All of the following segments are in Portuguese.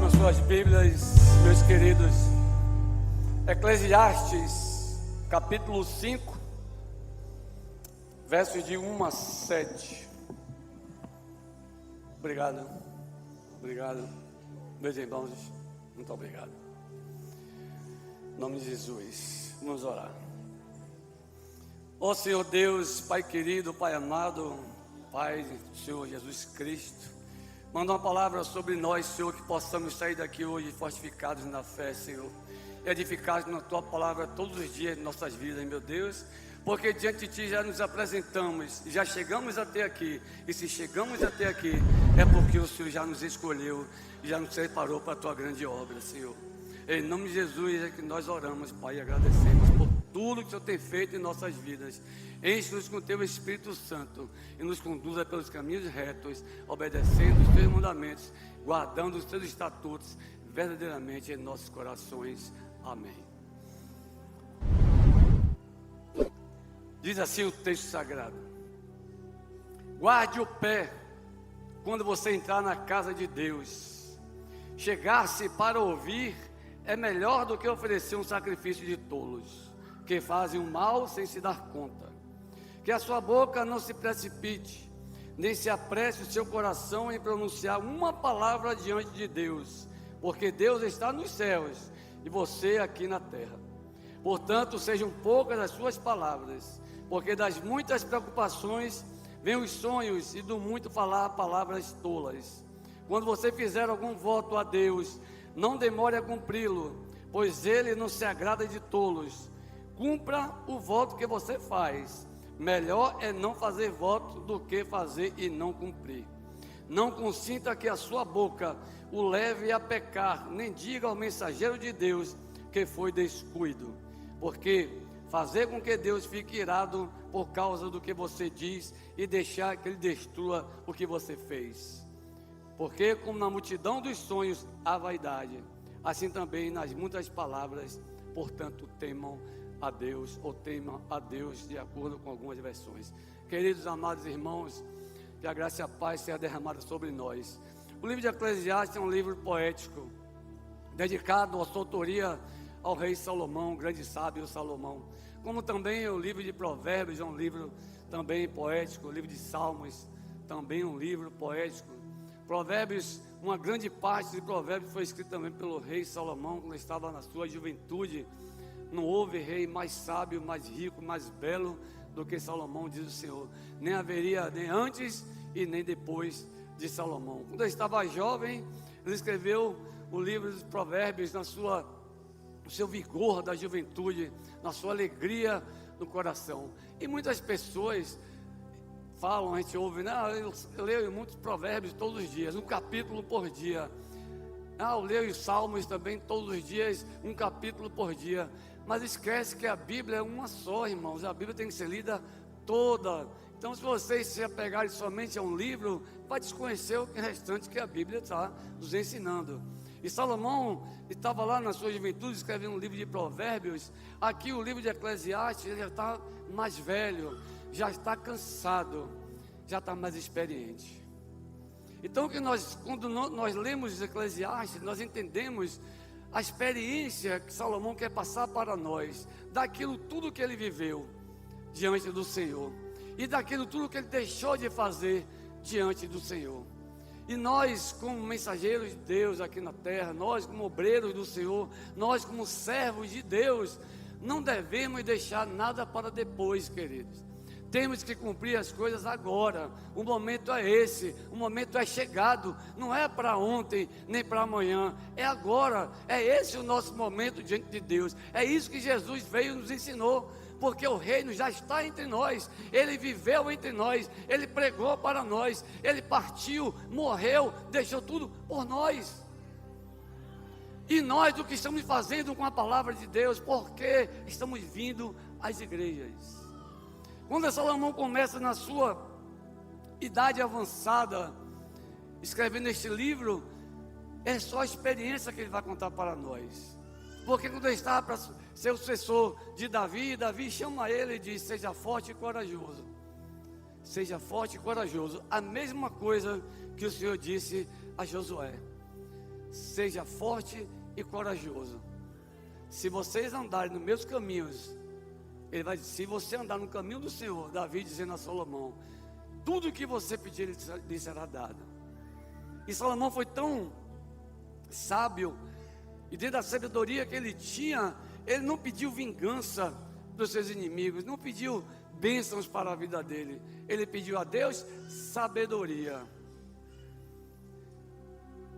Abram suas Bíblias, meus queridos. Eclesiastes, capítulo 5, versos de 1 a 7. Obrigado, meus irmãos, muito obrigado. Em nome de Jesus, vamos orar. Ó Senhor Deus, Pai querido, Pai amado, Pai do Senhor Jesus Cristo, manda uma palavra sobre nós, Senhor, que possamos sair daqui hoje fortificados na fé, Senhor, edificados na Tua palavra todos os dias de nossas vidas, meu Deus, porque diante de Ti já nos apresentamos, já chegamos até aqui, e se chegamos até aqui, é porque o Senhor já nos escolheu, e já nos separou para a Tua grande obra, Senhor. Em nome de Jesus é que nós oramos, Pai, e agradecemos por tudo que o Senhor tem feito em nossas vidas. Enche-nos com o Teu Espírito Santo e nos conduza pelos caminhos retos, obedecendo os Teus mandamentos, guardando os Teus estatutos verdadeiramente em nossos corações. Amém. Diz assim o texto sagrado: guarde o pé quando você entrar na casa de Deus. Chegar-se para ouvir é melhor do que oferecer um sacrifício de tolos, que fazem o mal sem se dar conta. Que a sua boca não se precipite, nem se apresse o seu coração em pronunciar uma palavra diante de Deus, porque Deus está nos céus e você aqui na terra. Portanto, sejam poucas as suas palavras, porque das muitas preocupações vêm os sonhos, e do muito falar palavras tolas. Quando você fizer algum voto a Deus, não demore a cumpri-lo, pois Ele não se agrada de tolos. Cumpra o voto que você faz. Melhor é não fazer voto do que fazer e não cumprir. Não consinta que a sua boca o leve a pecar, nem diga ao mensageiro de Deus que foi descuido. Porque fazer com que Deus fique irado por causa do que você diz e deixar que Ele destrua o que você fez. Porque como na multidão dos sonhos há vaidade, assim também nas muitas palavras. Portanto, temam a Deus, ou tema a Deus, de acordo com algumas versões. Queridos amados irmãos, que a graça e a paz seja derramada sobre nós. O livro de Eclesiastes é um livro poético, dedicado à sua autoria ao rei Salomão, grande sábio Salomão. Como também o livro de Provérbios é um livro também poético, o livro de Salmos também um livro poético. Provérbios, uma grande parte de Provérbios foi escrito também pelo rei Salomão, quando estava na sua juventude. Não houve rei mais sábio, mais rico, mais belo do que Salomão, diz o Senhor. Nem haveria nem antes e nem depois de Salomão. Quando ele estava jovem, ele escreveu o livro dos Provérbios no seu vigor da juventude, na sua alegria no coração. E muitas pessoas falam, a gente ouve, eu leio muitos provérbios todos os dias, um capítulo por dia. Eu leio os salmos também todos os dias, um capítulo por dia. Mas esquece que a Bíblia é uma só, irmãos. A Bíblia tem que ser lida toda. Então, se vocês se apegarem somente a um livro, vai desconhecer o restante que a Bíblia está nos ensinando. E Salomão estava lá na sua juventude escrevendo um livro de Provérbios. Aqui o livro de Eclesiastes, ele já está mais velho, já está cansado, já está mais experiente. Então, quando nós lemos Eclesiastes, nós entendemos a experiência que Salomão quer passar para nós, daquilo tudo que ele viveu diante do Senhor, e daquilo tudo que ele deixou de fazer diante do Senhor. E nós, como mensageiros de Deus aqui na terra, nós como obreiros do Senhor, nós como servos de Deus, não devemos deixar nada para depois, queridos. Temos que cumprir as coisas agora. O momento é esse, o momento é chegado. Não é para ontem, nem para amanhã, é agora. É esse o nosso momento diante de Deus. É isso que Jesus veio e nos ensinou. Porque o reino já está entre nós. Ele viveu entre nós, Ele pregou para nós, Ele partiu, morreu, deixou tudo por nós. E nós o que estamos fazendo com a palavra de Deus? Porque estamos vindo às igrejas. Quando Salomão começa na sua idade avançada, escrevendo este livro, é só a experiência que ele vai contar para nós. Porque quando ele estava para ser o sucessor de Davi, Davi chama ele e diz: seja forte e corajoso. Seja forte e corajoso. A mesma coisa que o Senhor disse a Josué. seja forte e corajoso. Se vocês andarem nos meus caminhos, ele vai dizer, se você andar no caminho do Senhor, Davi dizendo a Salomão, tudo que você pedir lhe será dado. E Salomão foi tão sábio, e dentro da sabedoria que ele tinha, ele não pediu vingança dos seus inimigos, não pediu bênçãos para a vida dele, ele pediu a Deus sabedoria.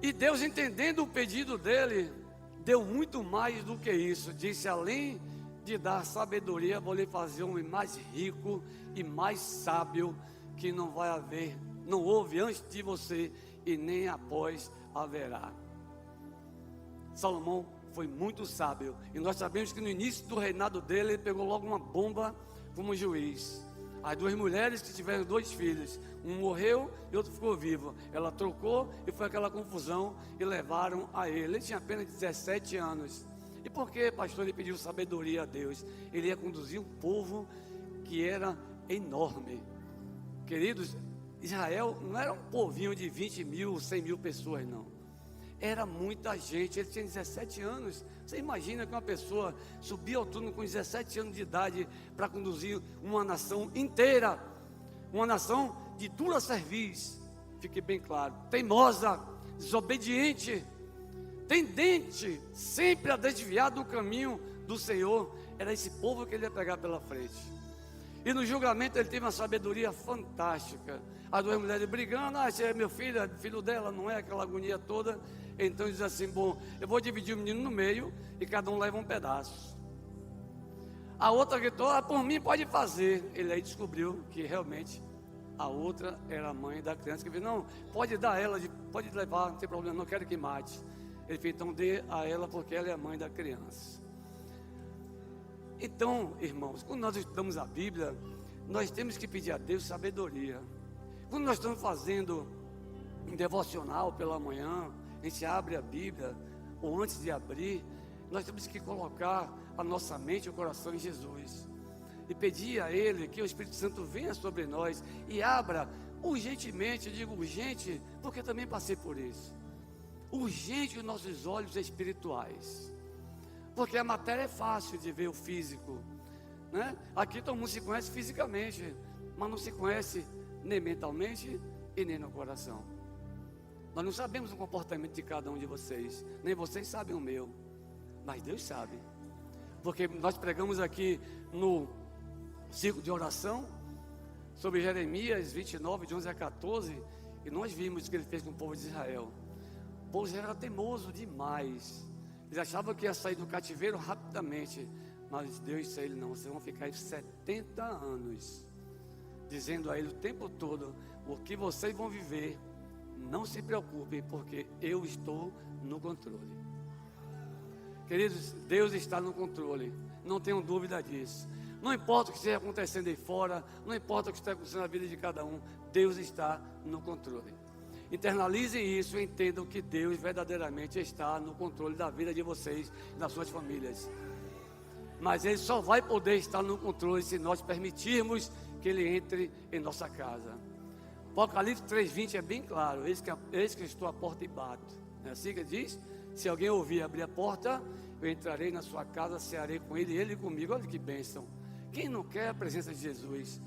E Deus, entendendo o pedido dele, deu muito mais do que isso. Disse, além de dar sabedoria, vou lhe fazer um homem mais rico e mais sábio, que não vai haver, não houve antes de você e nem após haverá. Salomão foi muito sábio, e nós sabemos que no início do reinado dele, ele pegou logo uma bomba como juiz. As duas mulheres que tiveram 2 filhos, um morreu e outro ficou vivo. Ela trocou e foi aquela confusão e levaram a ele. Ele tinha apenas 17 anos. E por que, pastor, ele pediu sabedoria a Deus? Ele ia conduzir um povo que era enorme. Queridos, Israel não era um povinho de 20 mil, 100 mil pessoas, não. Era muita gente. Ele tinha 17 anos. Você imagina que uma pessoa subia ao trono com 17 anos de idade para conduzir uma nação inteira, uma nação de dura cerviz, fique bem claro, teimosa, desobediente, tendente sempre a desviar do caminho do Senhor. Era esse povo que ele ia pegar pela frente. E no julgamento ele teve uma sabedoria fantástica. As duas mulheres brigando, esse é meu filho, é filho dela, não é, aquela agonia toda. Então ele diz assim, bom, eu vou dividir o menino no meio e cada um leva um pedaço. A outra gritou, por mim pode fazer. Ele aí descobriu que realmente a outra era a mãe da criança, que disse, não, pode dar ela, pode levar, não tem problema, não quero que mate. Ele fez, então dê a ela porque ela é a mãe da criança. Então, irmãos, quando nós estudamos a Bíblia, nós temos que pedir a Deus sabedoria. Quando nós estamos fazendo um devocional pela manhã, a gente abre a Bíblia, ou antes de abrir, nós temos que colocar a nossa mente e o coração em Jesus. E pedir a Ele que o Espírito Santo venha sobre nós e abra urgentemente, eu digo urgente, porque também passei por isso. Urgente os nossos olhos espirituais. Porque a matéria é fácil de ver o físico, né? Aqui todo mundo se conhece fisicamente, mas não se conhece nem mentalmente e nem no coração. Nós não sabemos o comportamento de cada um de vocês, nem vocês sabem o meu, mas Deus sabe. Porque nós pregamos aqui no ciclo de oração sobre Jeremias 29, de 11 a 14, e nós vimos o que ele fez com o povo de Israel. O povo de Israel era teimoso demais. Eles achavam que ia sair do cativeiro rapidamente, mas Deus disse a ele, não, vocês vão ficar aí 70 anos, dizendo a ele o tempo todo, o que vocês vão viver, não se preocupem, porque eu estou no controle. Queridos, Deus está no controle, não tenham dúvida disso. Não importa o que esteja acontecendo aí fora, não importa o que esteja acontecendo na vida de cada um, Deus está no controle. Internalizem isso e entendam que Deus verdadeiramente está no controle da vida de vocês e das suas famílias. Mas Ele só vai poder estar no controle se nós permitirmos que Ele entre em nossa casa. Apocalipse 3:20 é bem claro, eis que estou à porta e bato. É assim que diz, se alguém ouvir abrir a porta, eu entrarei na sua casa, cearei com ele e ele comigo. Olha que bênção. Quem não quer a presença de Jesus?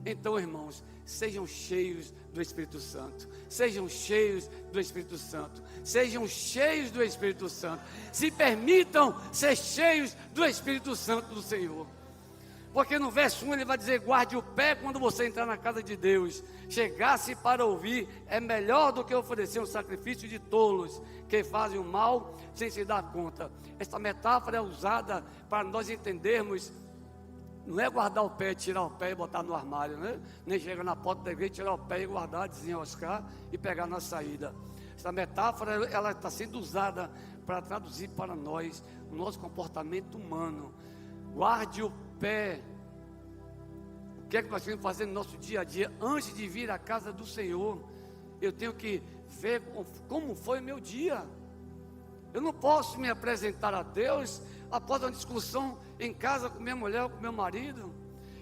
Então, irmãos, sejam cheios do Espírito Santo. Sejam cheios do Espírito Santo. Sejam cheios do Espírito Santo. Se permitam ser cheios do Espírito Santo do Senhor. Porque no verso 1 ele vai dizer, guarde o pé quando você entrar na casa de Deus. Chegar-se para ouvir é melhor do que oferecer um sacrifício de tolos, que fazem o mal sem se dar conta. Esta metáfora é usada para nós entendermos. Não é guardar o pé, tirar o pé e botar no armário, né? Nem chegar na porta da igreja, tirar o pé e guardar, desenroscar e pegar na saída. Essa metáfora, ela está sendo usada para traduzir para nós o nosso comportamento humano. Guarde o pé. O que é que nós temos que fazer no nosso dia a dia? Antes de vir à casa do Senhor, eu tenho que ver como foi o meu dia. Eu não posso me apresentar a Deus após uma discussão em casa com minha mulher ou com meu marido.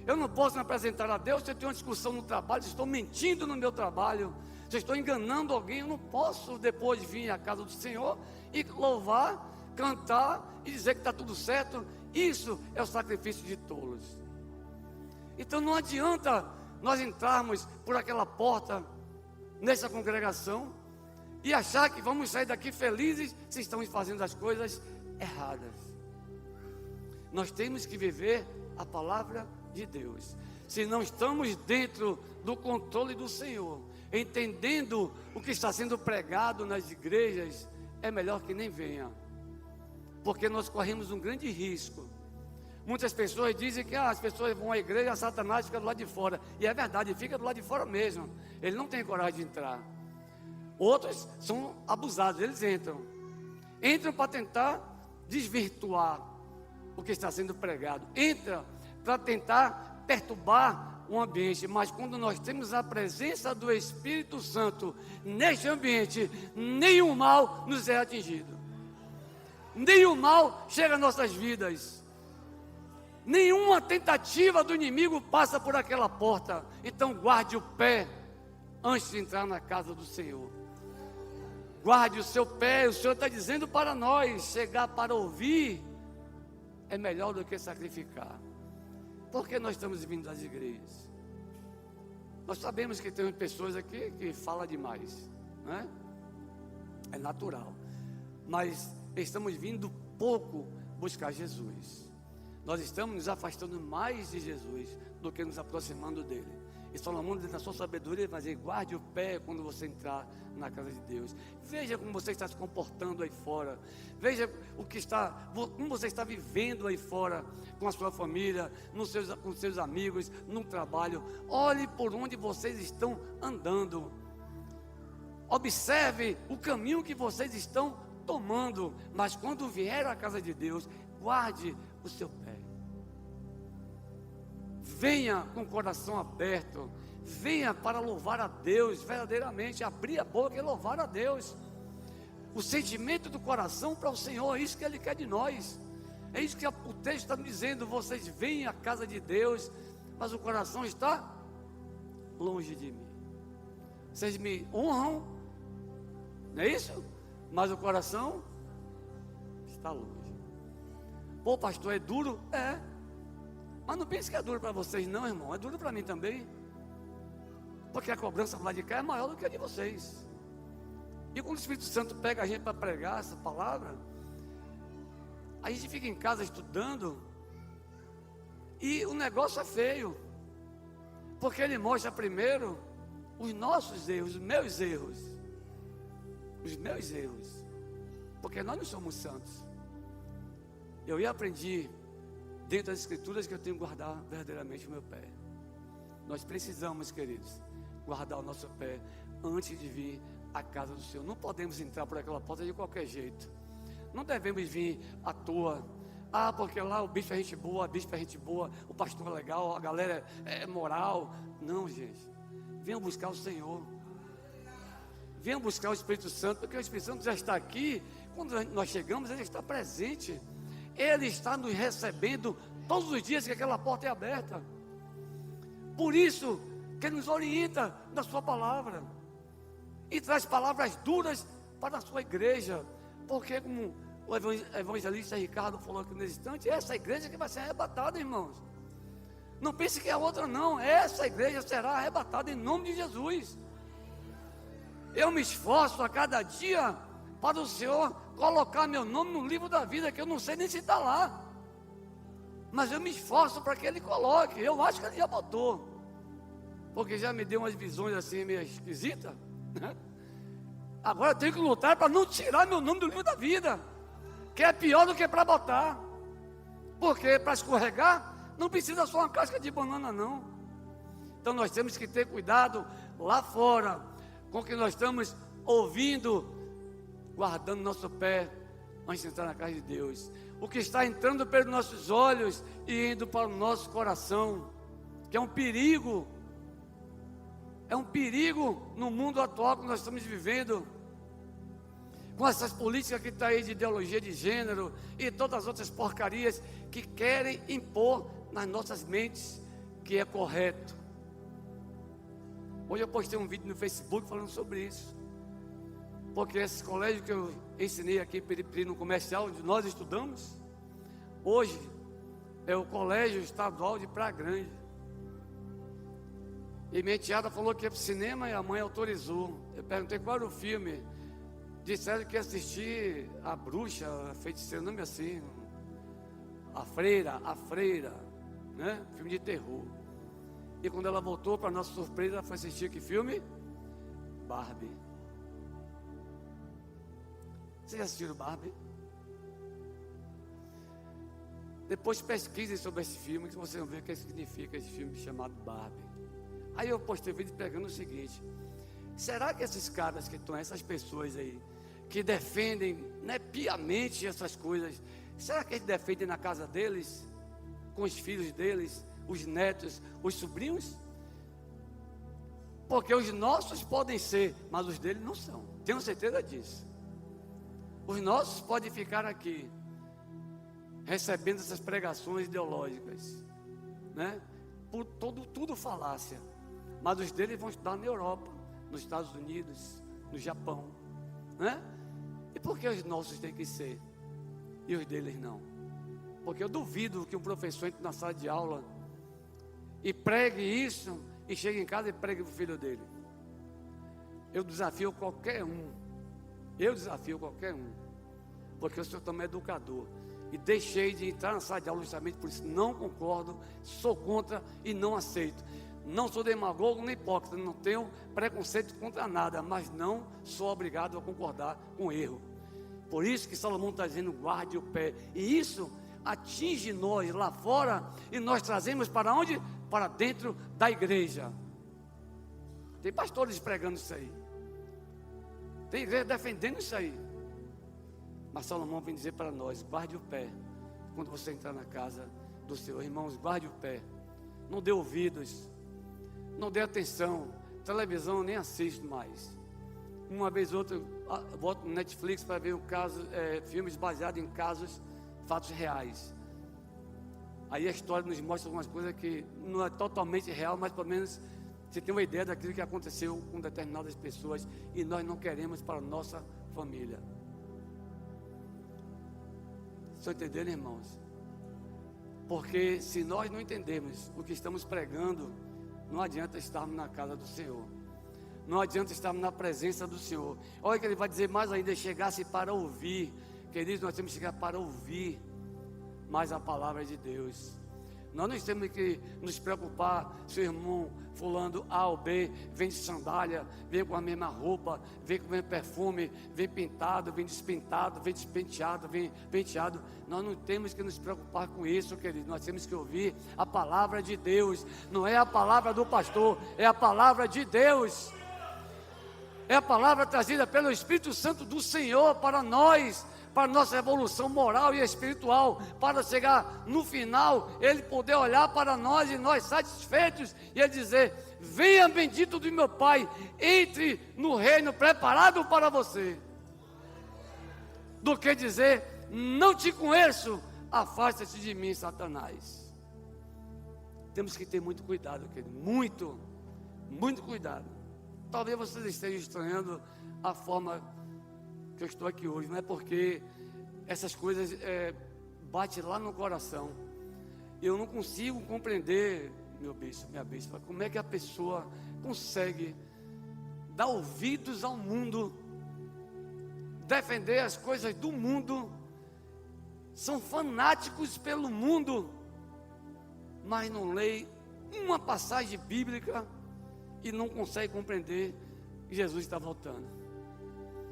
Eu não posso me apresentar a Deus se eu tenho uma discussão no trabalho, se estou mentindo no meu trabalho, Se eu estou enganando alguém, eu não posso depois vir à casa do Senhor e louvar, cantar e dizer que está tudo certo. Isso é o sacrifício de tolos. Então não adianta nós entrarmos por aquela porta nessa congregação e achar que vamos sair daqui felizes se estamos fazendo as coisas erradas. Nós temos que viver a palavra de Deus. Se não estamos dentro do controle do Senhor, entendendo o que está sendo pregado nas igrejas, é melhor que nem venha, porque nós corremos um grande risco. Muitas pessoas dizem que as pessoas vão à igreja, a Satanás fica do lado de fora. E é verdade, fica do lado de fora mesmo. Ele não tem coragem de entrar. Outros são abusados, eles entram. Entram para tentar desvirtuar o que está sendo pregado. Entram para tentar perturbar o ambiente. Mas quando nós temos a presença do Espírito Santo neste ambiente, nenhum mal nos é atingido. Nenhum mal chega às nossas vidas. Nenhuma tentativa do inimigo passa por aquela porta. Então guarde o pé antes de entrar na casa do Senhor. Guarde o seu pé. O Senhor está dizendo para nós: chegar para ouvir é melhor do que sacrificar. Por que nós estamos vindo das igrejas? Nós sabemos que tem pessoas aqui que falam demais, né? É natural. Mas estamos vindo pouco buscar Jesus. Nós estamos nos afastando mais de Jesus do que nos aproximando dele. E Salomão, na sua sabedoria, vai dizer: guarde o pé quando você entrar na casa de Deus. Veja como você está se comportando aí fora. Veja como você está vivendo aí fora, com a sua família, com seus amigos, no trabalho. Olhe por onde vocês estão andando. Observe o caminho que vocês estão tomando. Mas quando vier à casa de Deus, guarde o seu pé. Venha com o coração aberto. Venha para louvar a Deus verdadeiramente, abrir a boca e louvar a Deus. O sentimento do coração para o Senhor, é isso que Ele quer de nós. É isso que o texto está dizendo: vocês vêm à casa de Deus, mas o coração está longe de mim. Vocês me honram, não é isso? Mas o coração está longe. Pô, pastor, é duro? É. Mas não pense que é duro para vocês não, irmão. É duro para mim também. Porque a cobrança lá de cá é maior do que a de vocês. E quando o Espírito Santo pega a gente para pregar essa palavra, a gente fica em casa estudando, e o negócio é feio. Porque ele mostra primeiro os nossos erros, os meus erros. Os meus erros. Porque nós não somos santos. Eu aprendi dentro das escrituras que eu tenho que guardar verdadeiramente o meu pé. Nós precisamos, queridos, guardar o nosso pé antes de vir à casa do Senhor. Não podemos entrar por aquela porta de qualquer jeito. Não devemos vir à toa. Ah, porque lá o bispo é gente boa, a bispa é gente boa, o pastor é legal, a galera é moral. Não, gente. Venham buscar o Senhor. Venham buscar o Espírito Santo, porque o Espírito Santo já está aqui. Quando nós chegamos, ele está presente. Ele está nos recebendo todos os dias que aquela porta é aberta. Por isso que Ele nos orienta na sua palavra e traz palavras duras para a sua igreja. Porque, como o evangelista Ricardo falou aqui nesse instante, é essa igreja que vai ser arrebatada, irmãos. Não pense que é outra não. Essa igreja será arrebatada em nome de Jesus. Eu me esforço a cada dia para o Senhor colocar meu nome no livro da vida, que eu não sei nem se está lá, mas eu me esforço para que Ele coloque. Eu acho que Ele já botou, porque já me deu umas visões assim meio esquisitas, né? Agora eu tenho que lutar para não tirar meu nome do livro da vida, que é pior do que para botar. Porque para escorregar não precisa só uma casca de banana não. Então nós temos que ter cuidado lá fora com o que nós estamos ouvindo, guardando nosso pé antes de entrar na casa de Deus. O que está entrando pelos nossos olhos e indo para o nosso coração, que é um perigo. É um perigo no mundo atual que nós estamos vivendo, com essas políticas que estão aí de ideologia de gênero e todas as outras porcarias que querem impor nas nossas mentes que é correto. Hoje eu postei um vídeo no Facebook falando sobre isso. Porque esse colégio que eu ensinei aqui em Periperi, no comercial, onde nós estudamos, hoje é o Colégio Estadual de Praia Grande. E minha enteada falou que ia para o cinema e a mãe autorizou. Eu perguntei qual era o filme. Disseram que ia assistir A Bruxa, a Feiticeira, nome assim. A Freira, né? Filme de terror. E quando ela voltou, para nossa surpresa, ela foi assistir que filme? Barbie. Vocês já assistiram Barbie? Depois pesquisem sobre esse filme, que vocês vão ver o que significa esse filme chamado Barbie. Aí eu postei o vídeo pregando o seguinte: será que esses caras que estão, essas pessoas aí, que defendem, né, piamente essas coisas, será que eles defendem na casa deles, com os filhos deles, os netos, os sobrinhos? Porque os nossos podem ser, mas os deles não são. Tenho certeza disso. Os nossos podem ficar aqui, recebendo essas pregações ideológicas, né? Por tudo falácia. Mas os deles vão estudar na Europa, nos Estados Unidos, no Japão, né? E por que os nossos têm que ser e os deles não? Porque eu duvido que um professor entre na sala de aula e pregue isso e chegue em casa e pregue para o filho dele. Eu desafio qualquer um. Porque eu sou também educador. E deixei de entrar na sala de aula justamente por isso. Não concordo, sou contra e não aceito. Não sou demagogo nem hipócrita, não tenho preconceito contra nada, mas não sou obrigado a concordar com erro. Por isso que Salomão está dizendo: guarde o pé. E isso atinge nós lá fora e nós trazemos para onde? Para dentro da igreja. Tem pastores pregando isso aí, tem igreja defendendo isso aí. Mas Salomão vem dizer para nós: guarde o pé quando você entrar na casa do Senhor. Irmãos, guarde o pé. Não dê ouvidos, não dê atenção. Televisão eu nem assisto mais. Uma vez ou outra eu boto no Netflix para ver filmes baseados em casos, fatos reais. Aí a história nos mostra algumas coisas que não é totalmente real, mas pelo menos você tem uma ideia daquilo que aconteceu com determinadas pessoas e nós não queremos para a nossa família. Estão entendendo, irmãos? Porque se nós não entendermos o que estamos pregando, não adianta estarmos na casa do Senhor. Não adianta estarmos na presença do Senhor. Olha que ele vai dizer mais ainda: chegasse para ouvir. Queridos, nós temos que chegar para ouvir mais a palavra de Deus. Nós não temos que nos preocupar se o irmão fulano A ou B vem de sandália, vem com a mesma roupa, vem com o mesmo perfume, vem pintado, vem despintado, vem despenteado, vem penteado. Nós não temos que nos preocupar com isso, querido. Nós temos que ouvir a palavra de Deus. Não é a palavra do pastor, é a palavra de Deus. É a palavra trazida pelo Espírito Santo do Senhor para nós, para nossa evolução moral e espiritual, para chegar no final, Ele poder olhar para nós e nós satisfeitos, e Ele dizer: venha bendito do meu Pai, entre no reino preparado para você. Do que dizer: não te conheço, afasta-te de mim, Satanás. Temos que ter muito cuidado, querido, muito cuidado. Talvez vocês estejam estranhando a forma que eu estou aqui hoje, não é porque essas coisas batem lá no coração. Eu não consigo compreender, meu bispo, minha bispa, como é que a pessoa consegue dar ouvidos ao mundo, defender as coisas do mundo, são fanáticos pelo mundo, mas não lê uma passagem bíblica e não consegue compreender que Jesus está voltando.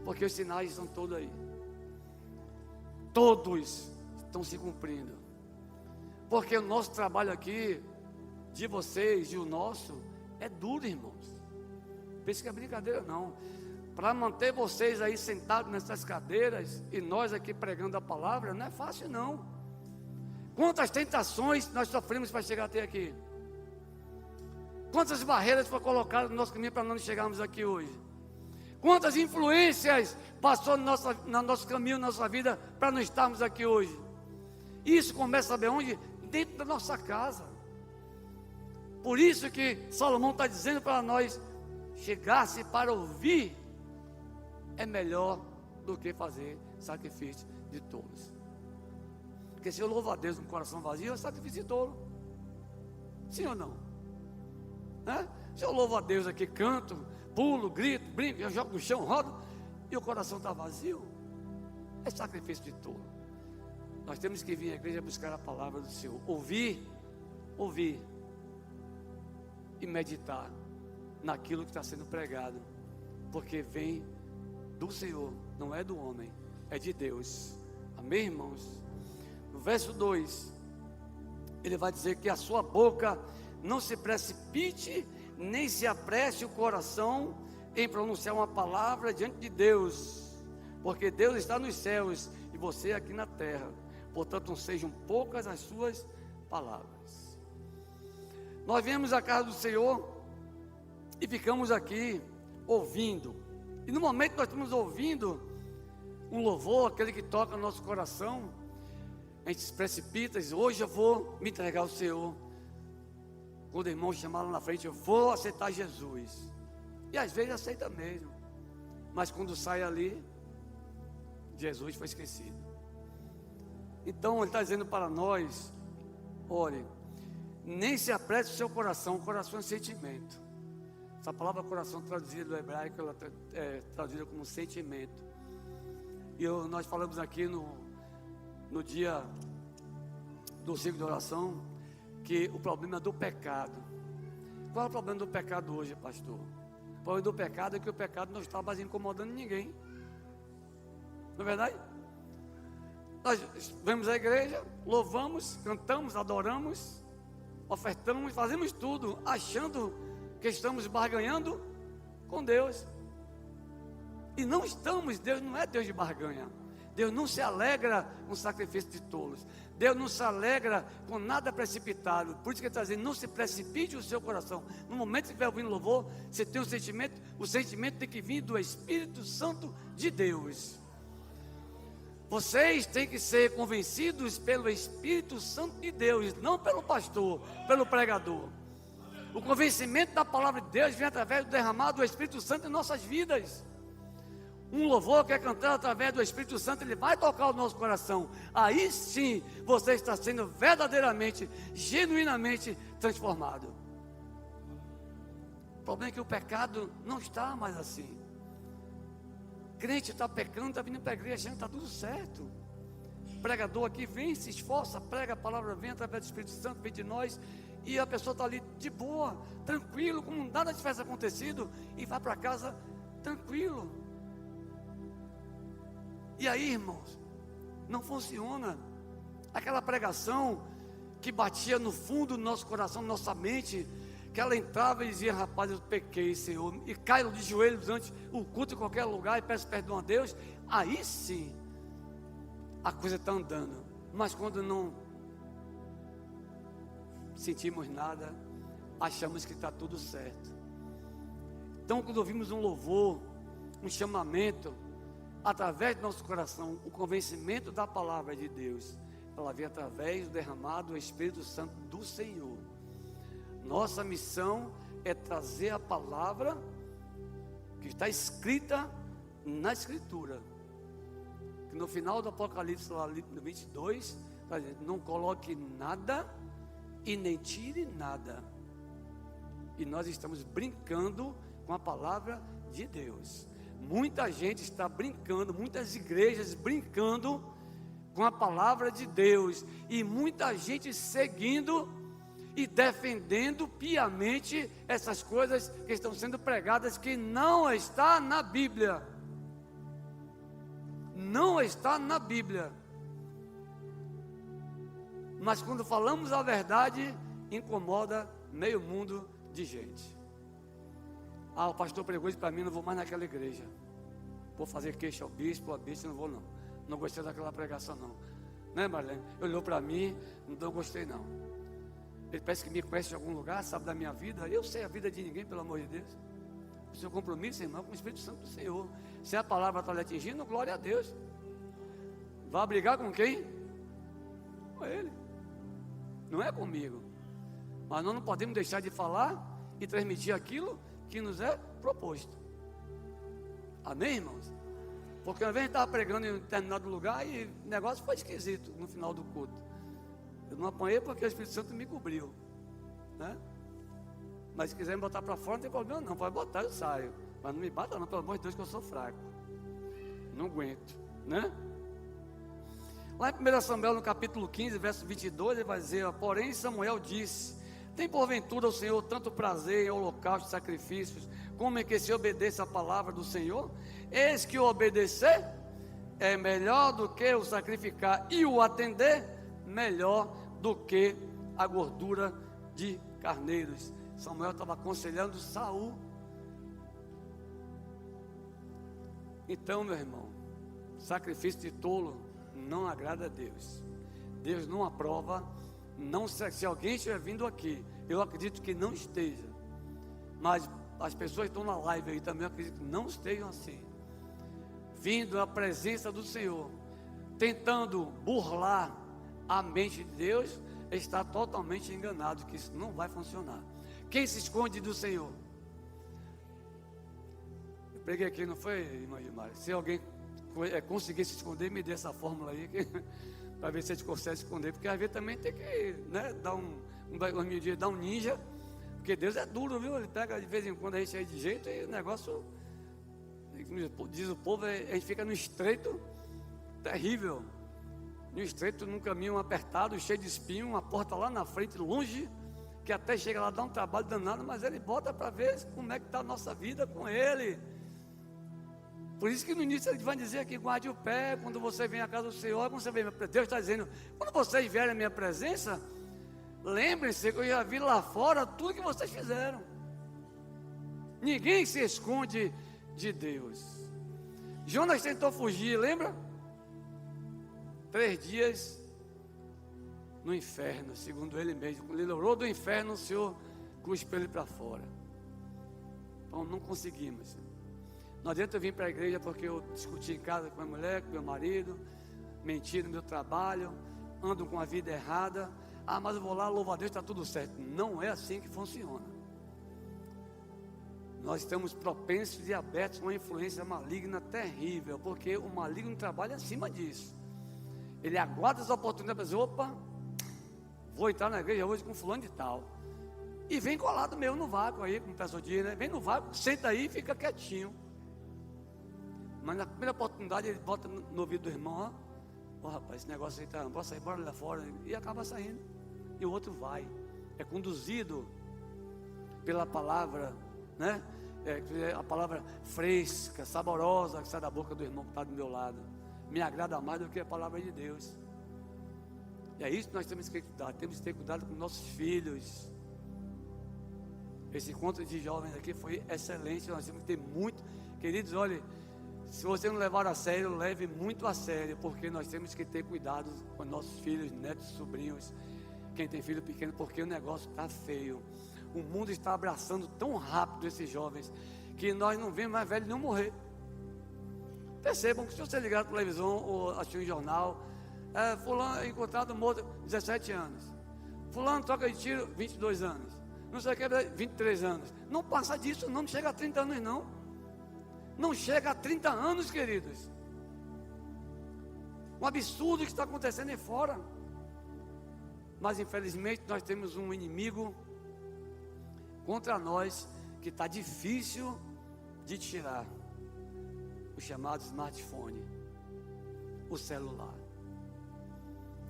Porque os sinais estão todos aí. Todos estão se cumprindo. Porque o nosso trabalho aqui, de vocês e o nosso, é duro, irmãos. Pensa que é brincadeira não. Para manter vocês aí sentados nessas cadeiras e nós aqui pregando a palavra, não é fácil não. Quantas tentações nós sofremos para chegar até aqui? Quantas barreiras foram colocadas no nosso caminho para nós chegarmos aqui hoje? Quantas influências passou no nosso caminho, na nossa vida, para não estarmos aqui hoje? Isso começa a saber onde? Dentro da nossa casa. Por isso que Salomão está dizendo para nós: chegar-se para ouvir é melhor do que fazer sacrifício de tolos. Porque se eu louvo a Deus com o coração vazio, é sacrifício de tolo. Sim ou não? Né? Se eu louvo a Deus aqui, canto, pulo, grito, brinco, eu jogo no chão, rodo, e o coração está vazio, é sacrifício de tolo. Nós temos que vir à igreja buscar a palavra do Senhor, ouvir e meditar naquilo que está sendo pregado, porque vem do Senhor, não é do homem, é de Deus. Amém, irmãos? No verso 2, ele vai dizer que a sua boca não se precipite, nem se apresse o coração em pronunciar uma palavra diante de Deus, porque Deus está nos céus e você aqui na terra. Portanto, não sejam poucas as suas palavras. Nós viemos à casa do Senhor e ficamos aqui ouvindo. E no momento que nós estamos ouvindo um louvor, aquele que toca no nosso coração, a gente se precipita e diz: hoje eu vou me entregar ao Senhor. Quando o irmão chamar lá na frente, eu vou aceitar Jesus. E às vezes aceita mesmo. Mas quando sai ali, Jesus foi esquecido. Então ele está dizendo para nós: olhe, nem se apresse o seu coração. O coração é sentimento. Essa palavra coração traduzida do hebraico, ela é traduzida como sentimento. E nós falamos aqui no dia do ciclo de oração, que o problema é do pecado. Qual é o problema do pecado hoje, pastor? O problema do pecado é que o pecado não está mais incomodando ninguém. Não é verdade? Nós vamos à igreja, louvamos, cantamos, adoramos, ofertamos, fazemos tudo, achando que estamos barganhando com Deus. E não estamos. Deus não é Deus de barganha. Deus não se alegra com sacrifício de tolos. Deus não se alegra com nada precipitado. Por isso que ele está dizendo: não se precipite o seu coração. No momento que estiver ouvindo louvor, você tem um sentimento. O sentimento tem que vir do Espírito Santo de Deus. Vocês têm que ser convencidos pelo Espírito Santo de Deus, não pelo pastor, pelo pregador. O convencimento da palavra de Deus vem através do derramado do Espírito Santo em nossas vidas. Um louvor que é cantado através do Espírito Santo, ele vai tocar o nosso coração. Aí sim, você está sendo verdadeiramente, genuinamente transformado. O problema é que o pecado não está mais assim. O crente está pecando, está vindo para a igreja achando que está tudo certo. O pregador aqui vem, se esforça, prega a palavra, vem através do Espírito Santo, vem de nós. E a pessoa está ali de boa, tranquilo, como nada tivesse acontecido, e vai para casa tranquilo. E aí, irmãos, não funciona. Aquela pregação que batia no fundo do nosso coração, na nossa mente, que ela entrava e dizia: rapaz, eu pequei, Senhor, e caio de joelhos durante o culto em qualquer lugar e peço perdão a Deus. Aí sim, a coisa está andando. Mas quando não sentimos nada, achamos que está tudo certo. Então, quando ouvimos um louvor, um chamamento, através do nosso coração, o convencimento da palavra de Deus, ela vem através do derramado do Espírito Santo do Senhor. Nossa missão é trazer a palavra que está escrita na Escritura, que no final do Apocalipse, lá no 22, está dizendo: não coloque nada e nem tire nada. E nós estamos brincando com a palavra de Deus. Muita gente está brincando, muitas igrejas brincando com a palavra de Deus, e muita gente seguindo e defendendo piamente essas coisas que estão sendo pregadas, que não está na Bíblia. Não está na Bíblia. Mas quando falamos a verdade, incomoda meio mundo de gente. Ah, o pastor pregou isso para mim, não vou mais naquela igreja. Vou fazer queixa ao bispo, a bispo, não vou não. Não gostei daquela pregação não. Né, Marlene? Olhou para mim, não gostei não. Ele parece que me conhece de algum lugar, sabe da minha vida. Eu sei a vida de ninguém, pelo amor de Deus. O seu compromisso, irmão, com o Espírito Santo do Senhor. Se a palavra está lhe atingindo, glória a Deus. Vai brigar com quem? Com Ele. Não é comigo. Mas nós não podemos deixar de falar e transmitir aquilo que nos é proposto. Amém, irmãos? Porque uma vez a gente estava pregando em um determinado lugar e o negócio foi esquisito no final do culto. Eu não apanhei porque o Espírito Santo me cobriu, né? Mas se quiser me botar para fora, não tem problema não, pode botar, eu saio. Mas não me bata não, pelo amor de Deus, que eu sou fraco. Não aguento, né? Lá em 1 Samuel, no capítulo 15, verso 22, ele vai dizer: porém Samuel disse: tem porventura o Senhor tanto prazer em holocaustos e sacrifícios, como em que se obedeça a palavra do Senhor? Eis que o obedecer é melhor do que o sacrificar, e o atender melhor do que a gordura de carneiros. Samuel estava aconselhando Saul. Então, meu irmão, sacrifício de tolo não agrada a Deus. Deus não aprova. Não, se alguém estiver vindo aqui, eu acredito que não esteja, mas as pessoas que estão na live aí também, eu acredito que não estejam assim, vindo à presença do Senhor, tentando burlar a mente de Deus, está totalmente enganado, que isso não vai funcionar. Quem se esconde do Senhor? Eu preguei aqui, não foi, irmã Gilmar? Se alguém conseguir se esconder, me dê essa fórmula aí, para ver se a gente consegue se esconder, porque às vezes também tem que, né, dar dar um ninja, porque Deus é duro, viu? Ele pega de vez em quando a gente aí de jeito e o negócio, diz o povo, a gente fica no estreito terrível, no estreito, num caminho apertado, cheio de espinho, uma porta lá na frente, longe, que até chega lá, dá um trabalho danado, mas ele bota para ver como é que está a nossa vida com ele. Por isso que no início ele vai dizer aqui: guarde o pé quando você vem à casa do Senhor. Quando você vem, Deus está dizendo: quando vocês vierem à minha presença, lembrem-se que eu já vi lá fora tudo que vocês fizeram. Ninguém se esconde de Deus. Jonas tentou fugir, lembra? 3 dias no inferno, segundo ele mesmo. Quando ele orou do inferno, o Senhor cuspiu ele para fora. Então não conseguimos. Não adianta eu vir para a igreja porque eu discuti em casa com a minha mulher, com meu marido, menti no meu trabalho, ando com a vida errada. Ah, mas eu vou lá, louvo a Deus, está tudo certo. Não é assim que funciona. Nós estamos propensos e abertos a uma influência maligna terrível, porque o maligno trabalha acima disso. Ele aguarda as oportunidades para dizer: opa, vou entrar na igreja hoje com fulano de tal. E vem colado mesmo no vácuo aí, como o pessoal diz, né? Vem no vácuo, senta aí e fica quietinho. Mas na primeira oportunidade ele bota no ouvido do irmão: ó, rapaz, esse negócio aí tá, posso sair, bora lá fora. E acaba saindo. E o outro vai. É conduzido pela palavra, né? A palavra fresca, saborosa, que sai da boca do irmão que está do meu lado. Me agrada mais do que a palavra de Deus. E é isso que nós temos que cuidar. Temos que ter cuidado com nossos filhos. Esse encontro de jovens aqui foi excelente. Nós temos que ter muito. Queridos, olha, se você não levar a sério, leve muito a sério, porque nós temos que ter cuidado com nossos filhos, netos, sobrinhos, quem tem filho pequeno, porque o negócio está feio. O mundo está abraçando tão rápido esses jovens, que nós não vemos mais velho não morrer. Percebam que se você ligar na televisão ou assistir um jornal, fulano é encontrado morto 17 anos, fulano troca de tiro 22 anos, não sei o que, 23 anos, não passa disso não chega a 30 anos não chega a 30 anos, queridos. Um absurdo que está acontecendo aí fora. Mas infelizmente nós temos um inimigo contra nós que está difícil de tirar: o chamado smartphone, o celular.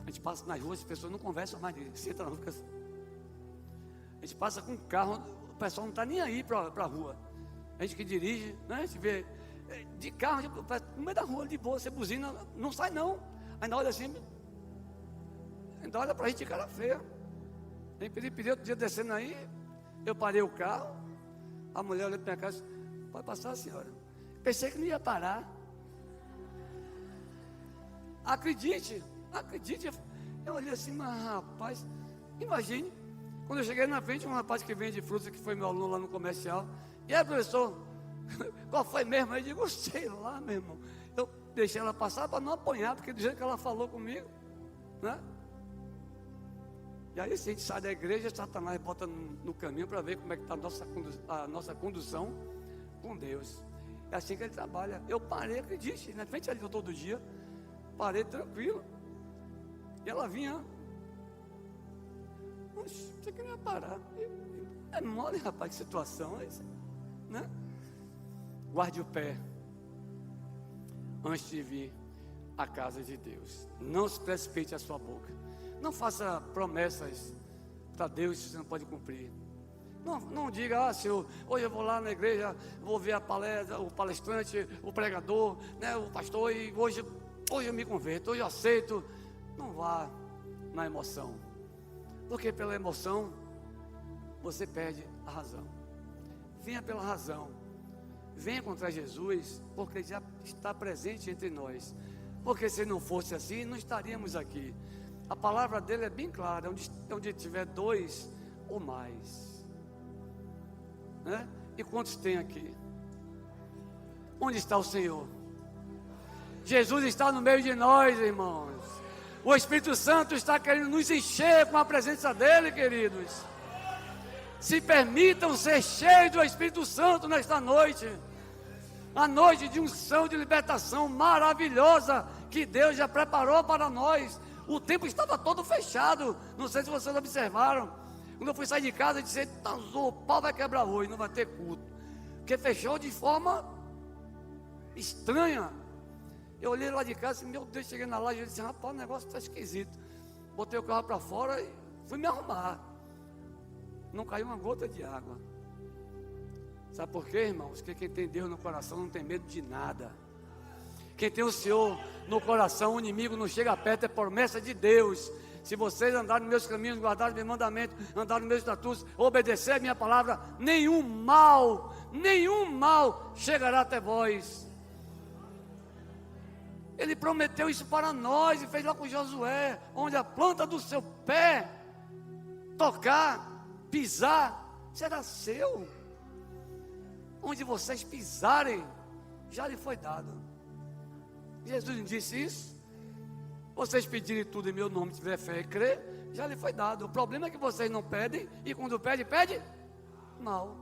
A gente passa nas ruas, as pessoas não conversam mais disso. Senta não, fica assim. A gente passa com o carro, o pessoal não está nem aí para a rua. A gente que dirige, né? A gente vê de carro, no meio da rua, de boa, você buzina, não sai não. Ainda olha assim, ainda olha para a gente de cara feia. A gente pediu outro dia descendo aí, eu parei o carro, a mulher olhou para minha casa: pode passar, senhora. Pensei que não ia parar. Acredite. Eu olhei assim: mas rapaz, imagine, quando eu cheguei na frente, um rapaz que vende frutas, que foi meu aluno lá no comercial: e aí, professor, qual foi mesmo? Eu digo: sei lá, meu irmão. Eu deixei ela passar para não apanhar, porque do jeito que ela falou comigo, né? E aí, se a gente sai da igreja, Satanás bota no caminho para ver como é que está a nossa condução com Deus. É assim que ele trabalha. Eu parei, acredite, na frente ali todo dia, parei tranquilo. E ela vinha. Oxe, você queria parar. É mole, rapaz, que situação é essa, né? Guarde o pé antes de vir à casa de Deus. Não se precipite a sua boca. Não faça promessas para Deus que você não pode cumprir. Não diga, Senhor, hoje eu vou lá na igreja, vou ver a palestra, o palestrante, o pregador, né, o pastor, e hoje eu me converto, hoje eu aceito. Não vá na emoção, porque pela emoção você perde a razão. Venha pela razão, venha contra Jesus, porque Ele já está presente entre nós. Porque se não fosse assim, não estaríamos aqui. A palavra dele é bem clara, onde tiver dois ou mais, né? E quantos tem aqui? Onde está o Senhor? Jesus está no meio de nós, irmãos. O Espírito Santo está querendo nos encher com a presença dele, queridos. Se permitam ser cheios do Espírito Santo nesta noite. A noite de unção, de libertação maravilhosa que Deus já preparou para nós. O tempo estava todo fechado. Não sei se vocês observaram. Quando eu fui sair de casa, eu disse: o pau vai quebrar hoje, não vai ter culto. Porque fechou de forma estranha. Eu olhei lá de casa e disse: meu Deus, cheguei na laje e disse: rapaz, o negócio está esquisito. Botei o carro para fora e fui me arrumar. Não caiu uma gota de água. Sabe por quê, irmãos? Porque quem tem Deus no coração não tem medo de nada. Quem tem o Senhor no coração, o inimigo não chega perto, é promessa de Deus. Se vocês andarem nos meus caminhos, guardarem os meus mandamentos, andarem nos meus estatutos, obedecer a minha palavra, nenhum mal chegará até vós. Ele prometeu isso para nós e fez lá com Josué, onde a planta do seu pé tocar, pisar, será seu. Onde vocês pisarem, já lhe foi dado. Jesus não disse isso? Vocês pedirem tudo em meu nome, se tiver fé e crer, já lhe foi dado. O problema é que vocês não pedem, e quando pede mal.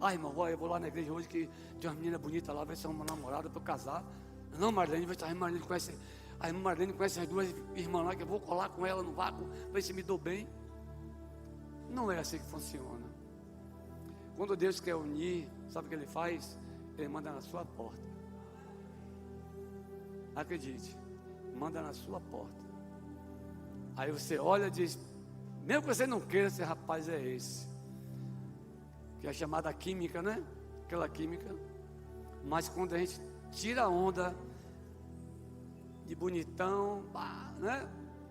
Irmão, eu vou lá na igreja hoje que tem uma menina bonita lá, vai ser uma namorada para eu casar. Não, Marlene, vai estar a Marlene conhece. A irmã Marlene conhece as duas irmãs lá, que eu vou colar com ela no vácuo, ver se me dou bem. Não é assim que funciona. Quando Deus quer unir, sabe o que Ele faz? Ele manda na sua porta. Acredite, manda na sua porta. Aí você olha e diz: mesmo que você não queira, esse rapaz é esse. Que é chamada química, né? Aquela química. Mas quando a gente tira a onda de bonitão, né?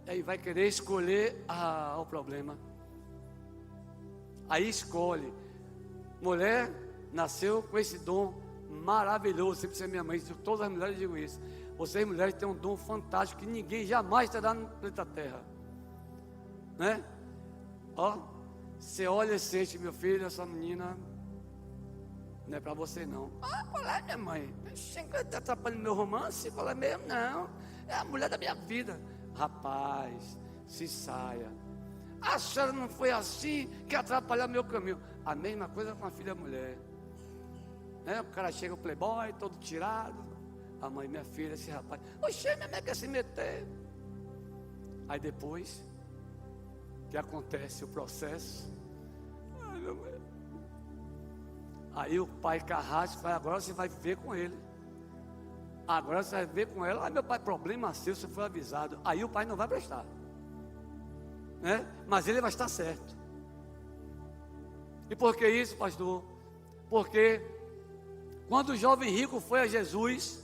Aí vai querer escolher o problema. Aí escolhe. Mulher nasceu com esse dom maravilhoso. Sempre ser minha mãe, todas as mulheres digam isso. Vocês mulheres têm um dom fantástico que ninguém jamais terá no planeta Terra, né? Ó, você olha e sente: meu filho, essa menina não é para você não. Qual é, minha mãe? Está atrapalhando meu romance? Qual é mesmo? Não, é a mulher da minha vida. Rapaz, se saia. A senhora não foi assim que atrapalhou meu caminho. A mesma coisa com a filha mulher, né? O cara chega, o playboy, todo tirado. A mãe: minha filha, esse rapaz, oxe, minha mãe quer se meter. Aí depois que acontece o processo, aí o pai carrasco fala: agora você vai viver com ele. Agora você vai viver com ela. Meu pai, problema seu, você foi avisado. Aí o pai não vai prestar, né? Mas ele vai estar certo. E por que isso, pastor? Porque quando o jovem rico foi a Jesus,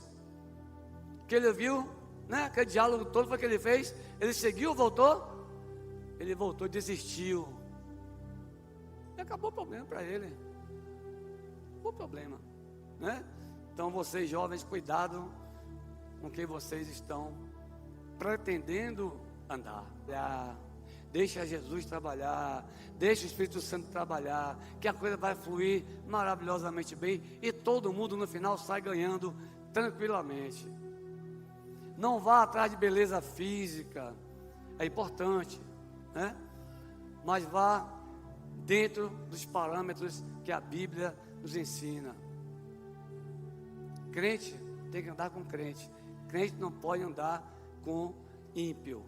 que ele viu, né, aquele diálogo todo, foi o que ele fez. Ele seguiu, voltou. Ele voltou e desistiu. E acabou o problema para ele. Acabou o problema, né? Então vocês jovens, cuidado com quem vocês estão pretendendo andar. Deixa Jesus trabalhar, deixa o Espírito Santo trabalhar, que a coisa vai fluir maravilhosamente bem e todo mundo no final sai ganhando tranquilamente. Não vá atrás de beleza física. é importante, né? Mas vá dentro dos parâmetros que a Bíblia nos ensina. Crente tem que andar com crente. Crente não pode andar com ímpio.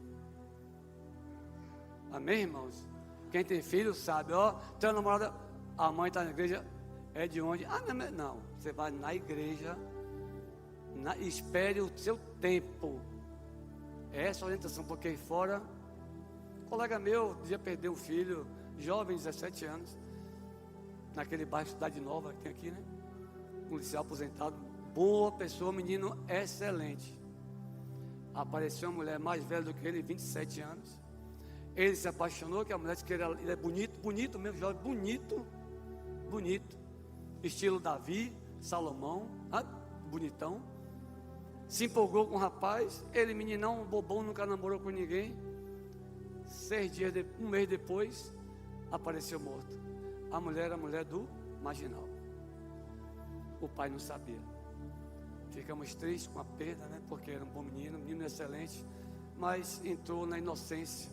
Amém, irmãos? Quem tem filho sabe, ó, tem namorada, a mãe está na igreja, é de onde? Ah, não, você vai na igreja, espere o seu tempo. Essa orientação, porque aí fora, um colega meu, dia perdeu um filho, jovem, 17 anos, naquele bairro Cidade Nova, que tem aqui, né? Policial aposentado, boa pessoa, menino excelente. Apareceu uma mulher mais velha do que ele, 27 anos. Ele se apaixonou, que a mulher disse que ele é bonito mesmo, jovem, bonito. Estilo Davi, Salomão, bonitão. Se empolgou com o rapaz, ele meninão, bobão, nunca namorou com ninguém. 6 dias, um mês depois, apareceu morto. A mulher era a mulher do marginal. O pai não sabia. Ficamos tristes com a perda, né? Porque era um bom menino excelente, mas entrou na inocência,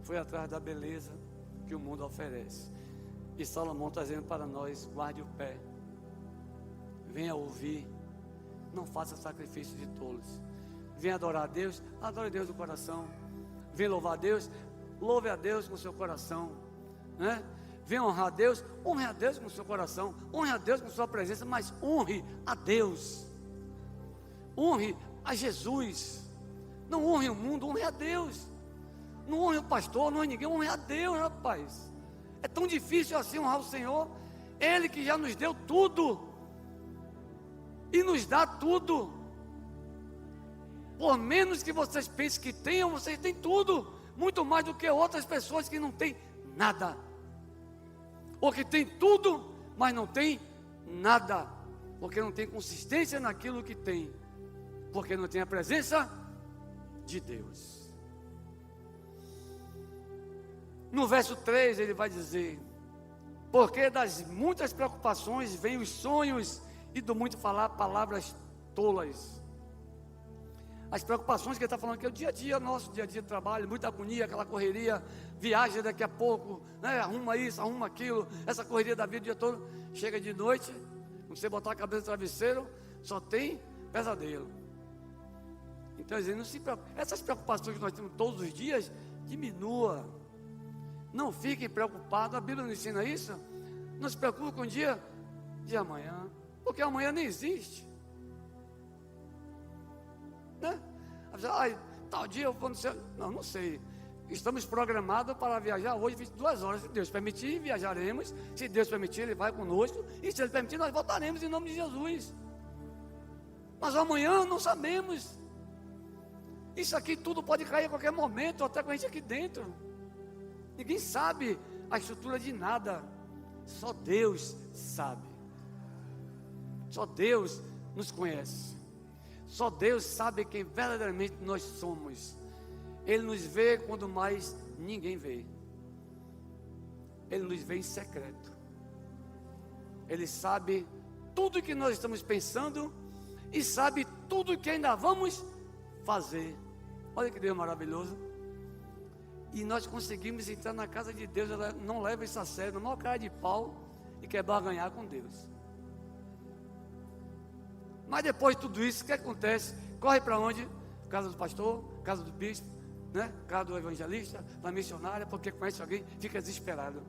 foi atrás da beleza que o mundo oferece. E Salomão está dizendo para nós: guarde o pé, venha ouvir, não faça sacrifício de tolos. Venha adorar a Deus, adore Deus do coração. Venha louvar a Deus, louve a Deus com o seu coração, né? Venha honrar a Deus, honre a Deus com o seu coração, honre a Deus com sua presença, mas honre a Deus, honre a Jesus. Não honre o mundo, honre a Deus. Não honre o pastor, não honre ninguém, honre a Deus, rapaz. É tão difícil assim honrar o Senhor, Ele que já nos deu tudo e nos dá tudo. Por menos que vocês pensem que tenham, vocês têm tudo, muito mais do que outras pessoas que não têm nada, ou que têm tudo, mas não têm nada, porque não tem consistência naquilo que tem, porque não tem a presença de Deus. No verso 3 ele vai dizer: porque das muitas preocupações vêm os sonhos, e do muito falar palavras tolas. As preocupações que ele está falando aqui é o dia a dia nosso, dia a dia de trabalho, muita agonia, aquela correria, viagem daqui a pouco, né? Arruma isso, arruma aquilo, essa correria da vida o dia todo. Chega de noite, quando você botar a cabeça no travesseiro, só tem pesadelo. Então ele não se preocupe. Essas preocupações que nós temos todos os dias, diminua. Não fiquem preocupados, a Bíblia não ensina isso. Não se preocupe com o dia de amanhã, porque amanhã nem existe, né? Ai, tal dia eu vou no céu. Não sei. Estamos programados para viajar hoje 22 horas. Se Deus permitir, viajaremos. Se Deus permitir, Ele vai conosco. E se Ele permitir, nós voltaremos em nome de Jesus. Mas amanhã não sabemos. Isso aqui tudo pode cair a qualquer momento, até com a gente aqui dentro. Ninguém sabe a estrutura de nada. Só Deus sabe. Só Deus nos conhece. Só Deus sabe quem verdadeiramente nós somos. Ele nos vê quando mais ninguém vê. Ele nos vê em secreto. Ele sabe tudo que nós estamos pensando e sabe tudo que ainda vamos fazer. Olha que Deus maravilhoso. E nós conseguimos entrar na casa de Deus. Ela não leva isso a sério, na maior cara de pau, e quer barganhar com Deus. Mas depois de tudo isso, o que acontece? Corre para onde? Casa do pastor, casa do bispo, né? Casa do evangelista, da missionária, porque conhece alguém, fica desesperado.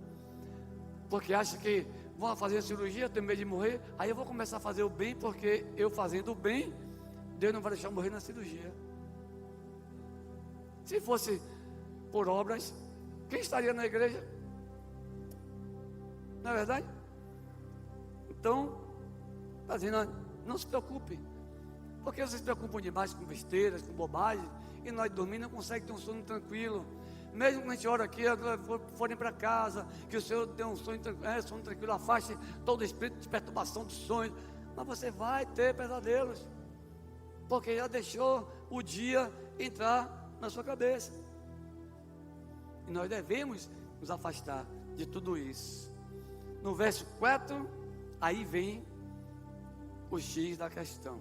Porque acha que vão fazer a cirurgia, tenho medo de morrer, aí eu vou começar a fazer o bem, porque eu fazendo o bem, Deus não vai deixar eu morrer na cirurgia. Se fosse por obras, quem estaria na igreja? Não é verdade? Então, está dizendo: não se preocupe, porque vocês se preocupam demais com besteiras, com bobagens, e nós dormindo não conseguimos ter um sono tranquilo. Mesmo que a gente ora aqui, forem para casa, que o Senhor dê um sono tranquilo, afaste todo o espírito de perturbação dos sonhos, mas você vai ter pesadelos, porque já deixou o dia entrar na sua cabeça, e nós devemos nos afastar de tudo isso. No verso 4, aí vem o X da questão.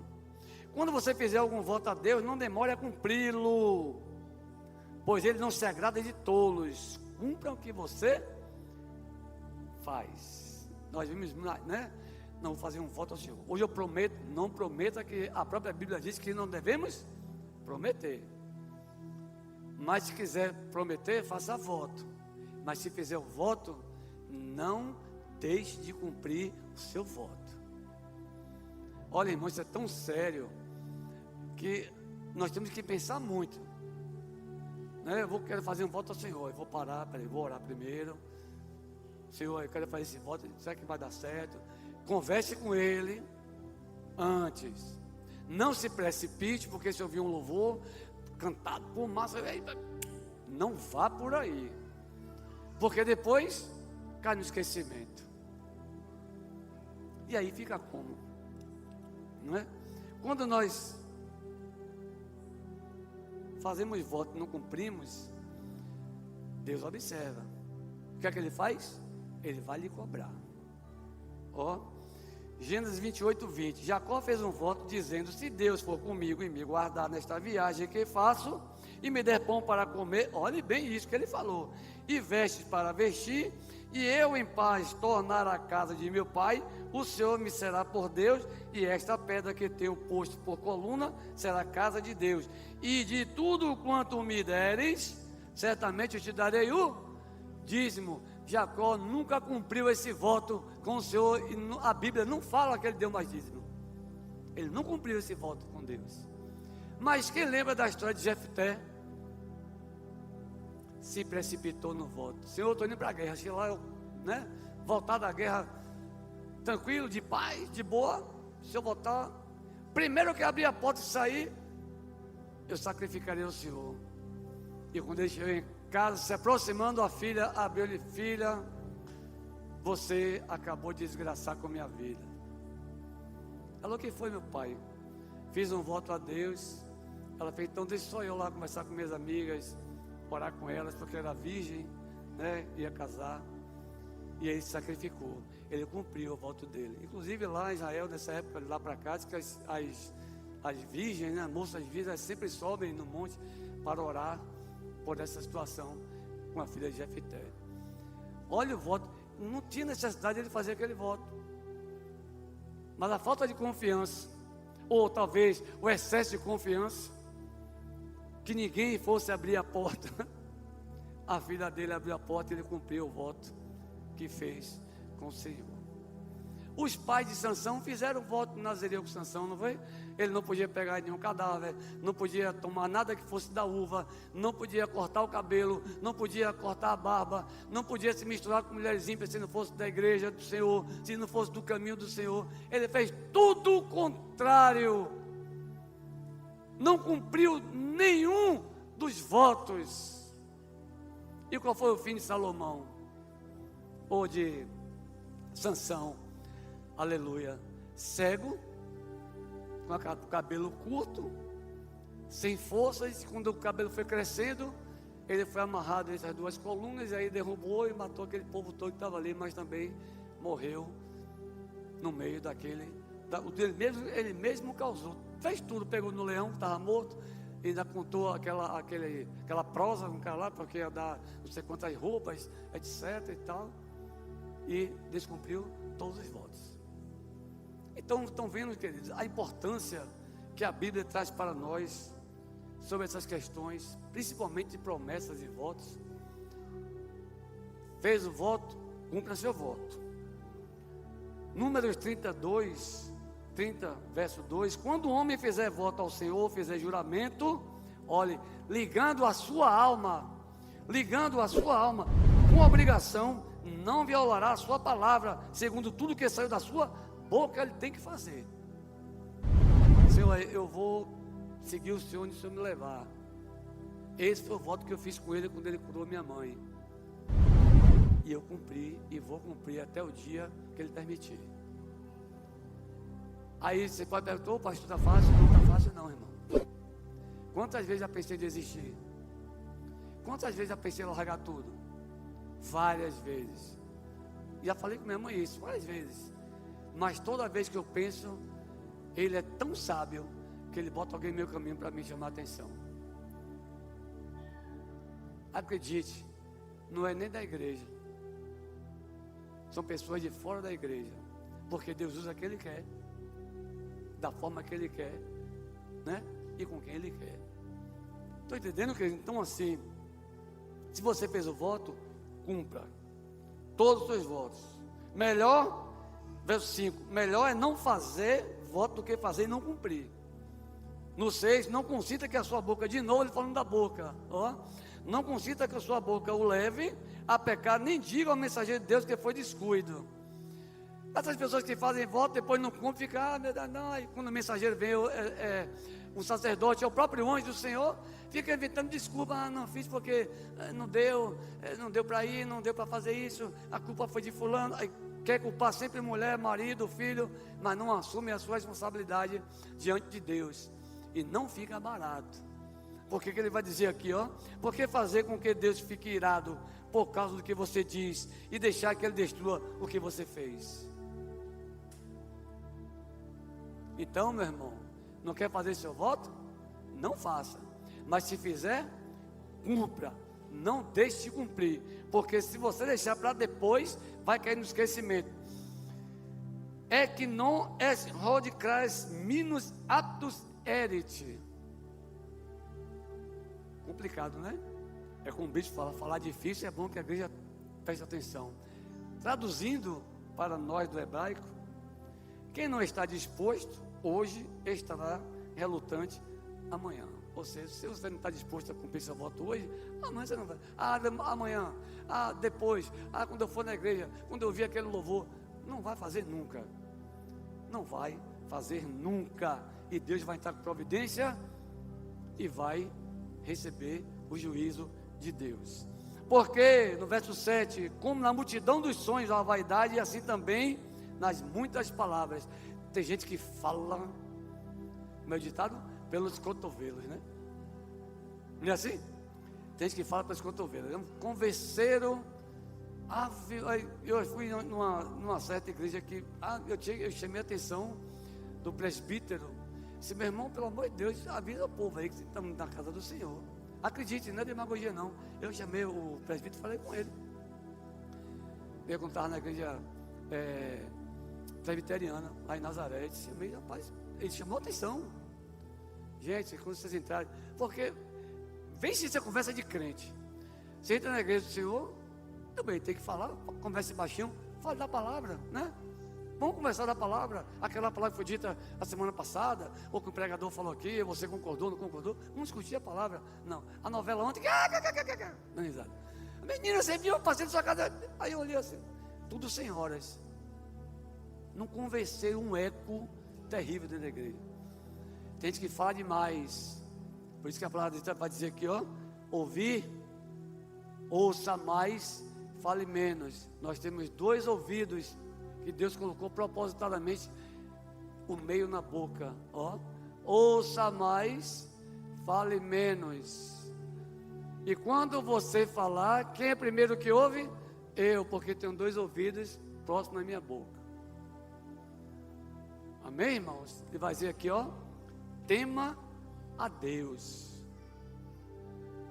Quando você fizer algum voto a Deus, não demore a cumpri-lo. pois ele não se agrada de tolos. Cumpra o que você faz. Nós vimos, né? Não vou fazer um voto ao Senhor. Hoje eu prometo, não prometa, que a própria Bíblia diz que não devemos prometer. Mas se quiser prometer, faça voto. Mas se fizer o voto, não deixe de cumprir o seu voto. Olha, irmão, isso é tão sério que nós temos que pensar muito, né? Quero fazer um voto ao Senhor. Eu vou parar, vou orar primeiro. Senhor, eu quero fazer esse voto. Será que vai dar certo? Converse com Ele antes. Não se precipite, porque se ouvir um louvor cantado por massa, não vá por aí, porque depois cai no esquecimento. E aí fica como? Não é? Quando nós fazemos voto e não cumprimos, Deus observa. O que é que Ele faz? Ele vai lhe cobrar. Ó, Gênesis 28, 20. Jacó fez um voto dizendo: se Deus for comigo e me guardar nesta viagem que faço, e me der pão para comer, olhe bem isso que ele falou, e vestes para vestir, e eu em paz tornar a casa de meu pai, o Senhor me será por Deus, e esta pedra que tenho posto por coluna será a casa de Deus. E de tudo quanto me deres, certamente eu te darei o dízimo. Jacó nunca cumpriu esse voto com o Senhor, e a Bíblia não fala que ele deu mais dízimo. Ele não cumpriu esse voto com Deus. Mas quem lembra da história de Jefté? Se precipitou no voto. Senhor, eu estou indo para a guerra. Cheguei lá, né? Voltar da guerra tranquilo, de paz, de boa. Se eu voltar, primeiro que abrir a porta e sair, eu sacrificarei o Senhor. E quando ele chegou em casa, se aproximando, a filha abriu-lhe: filha, você acabou de desgraçar com a minha vida. Ela: o que foi, meu pai? Fiz um voto a Deus. Ela fez: então deixa só eu lá conversar com minhas amigas, orar com elas, porque era virgem, né? Ia casar. E ele se sacrificou. Ele cumpriu o voto dele. Inclusive lá em Israel, nessa época, lá para cá, diz que as virgens, né, moças virgens, sempre sobem no monte para orar por essa situação com a filha de Jefté. Olha o voto. Não tinha necessidade de ele fazer aquele voto, mas a falta de confiança, ou talvez o excesso de confiança, que ninguém fosse abrir a porta, a filha dele abriu a porta e ele cumpriu o voto que fez com o Senhor. Os pais de Sansão fizeram o voto nazireu com Sansão, não foi? Ele não podia pegar nenhum cadáver, não podia tomar nada que fosse da uva, não podia cortar o cabelo, não podia cortar a barba, não podia se misturar com mulheres ímpias se não fosse da igreja do Senhor, se não fosse do caminho do Senhor. Ele fez tudo o contrário, não cumpriu nenhum dos votos. E qual foi o fim de Salomão? Ou de Sansão? Aleluia. Cego, com o cabelo curto, sem forças. Quando o cabelo foi crescendo, ele foi amarrado entre as duas colunas, e aí derrubou e matou aquele povo todo que estava ali, mas também morreu no meio daquele. Ele mesmo causou, fez tudo, pegou no leão que estava morto, ainda contou aquela prosa com o cara lá, porque ia dar não sei quantas roupas, etc e tal, e descumpriu todos os votos. Então, estão vendo, queridos, a importância que a Bíblia traz para nós sobre essas questões, principalmente de promessas e votos. Fez o voto, cumpra seu voto. Números 30, verso 2: quando o homem fizer voto ao Senhor, fizer juramento, olhe, ligando a sua alma com obrigação, não violará a sua palavra, segundo tudo que saiu da sua boca, ele tem que fazer. Senhor, eu vou seguir o Senhor onde o Senhor me levar. Esse foi o voto que eu fiz com ele quando ele curou minha mãe, e eu cumpri e vou cumprir até o dia que ele permitir. Aí você pode perguntar: pastor, está fácil? Não está fácil não, irmão. Quantas vezes já pensei em desistir? Quantas vezes já pensei em largar tudo? Várias vezes. Já falei com minha mãe isso, várias vezes. Mas toda vez que eu penso, Ele é tão sábio que Ele bota alguém no meu caminho para me chamar a atenção. Acredite, não é nem da igreja. São pessoas de fora da igreja. Porque Deus usa quem Ele quer, da forma que Ele quer, né? E com quem Ele quer. Estou entendendo, querido? Então assim, se você fez o voto, cumpra todos os seus votos. Melhor, verso 5, melhor é não fazer voto do que fazer e não cumprir. No 6, não consinta que a sua boca, de novo ele falando da boca, ó, não consinta que a sua boca o leve a pecar, nem diga ao mensageiro de Deus que foi descuido. Essas pessoas que fazem voto, depois não cumprem, ficam, meu Deus, não, e quando o mensageiro vem, um sacerdote, é o próprio anjo do Senhor, fica inventando desculpa, não fiz porque não deu para ir, não deu para fazer isso, a culpa foi de fulano, aí quer culpar sempre mulher, marido, filho, mas não assume a sua responsabilidade diante de Deus, e não fica barato. Porque que ele vai dizer aqui, ó, por que fazer com que Deus fique irado por causa do que você diz, e deixar que Ele destrua o que você fez? Então, meu irmão, não quer fazer seu voto? Não faça. Mas se fizer, cumpra. Não deixe de cumprir. Porque se você deixar para depois, vai cair no esquecimento. É que não es hodicras minus aptus erit. Complicado, né? É como o bispo fala, falar difícil, é bom que a igreja preste atenção. Traduzindo para nós do hebraico, quem não está disposto, hoje estará relutante amanhã. Ou seja, se você não está disposto a cumprir seu voto hoje, amanhã você não vai. Amanhã, depois, quando eu for na igreja, quando eu ouvir aquele louvor, não vai fazer nunca. Não vai fazer nunca. E Deus vai entrar com providência e vai receber o juízo de Deus. Porque, no verso 7, como na multidão dos sonhos há vaidade, e assim também nas muitas palavras. Tem gente que fala, meu ditado, pelos cotovelos, né? Não é assim? Tem gente que fala pelos cotovelos. Convenceram. Eu fui numa certa igreja que eu chamei a atenção do presbítero. Disse, meu irmão, pelo amor de Deus, avisa o povo aí que estamos na casa do Senhor. Acredite, não é demagogia não. Eu chamei o presbítero e falei com ele. Perguntava na igreja presbiteriana, lá em Nazaré. Chamei, rapaz, ele chamou atenção. Gente, quando vocês entrarem, porque vem se você conversa de crente. Você entra na igreja do Senhor, também tem que falar, converse baixinho, fale da palavra, né? Vamos conversar da palavra, aquela palavra que foi dita a semana passada, ou que o pregador falou aqui, você concordou, não concordou, vamos discutir a palavra. Não, a novela ontem, não, risada. Menina, você viu, eu passei na sua casa, aí eu olhei assim, tudo sem horas. Não conversei um eco terrível dentro da igreja. Tem gente que fala demais, por isso que a palavra de Deus vai dizer aqui, ó, ouvir, ouça mais, fale menos. Nós temos 2 ouvidos, que Deus colocou propositadamente o meio na boca, ó. Ouça mais, fale menos. E quando você falar, quem é primeiro que ouve? Eu, porque tenho 2 ouvidos próximos à minha boca. Amém, irmãos? Ele vai dizer aqui, ó, tema a Deus.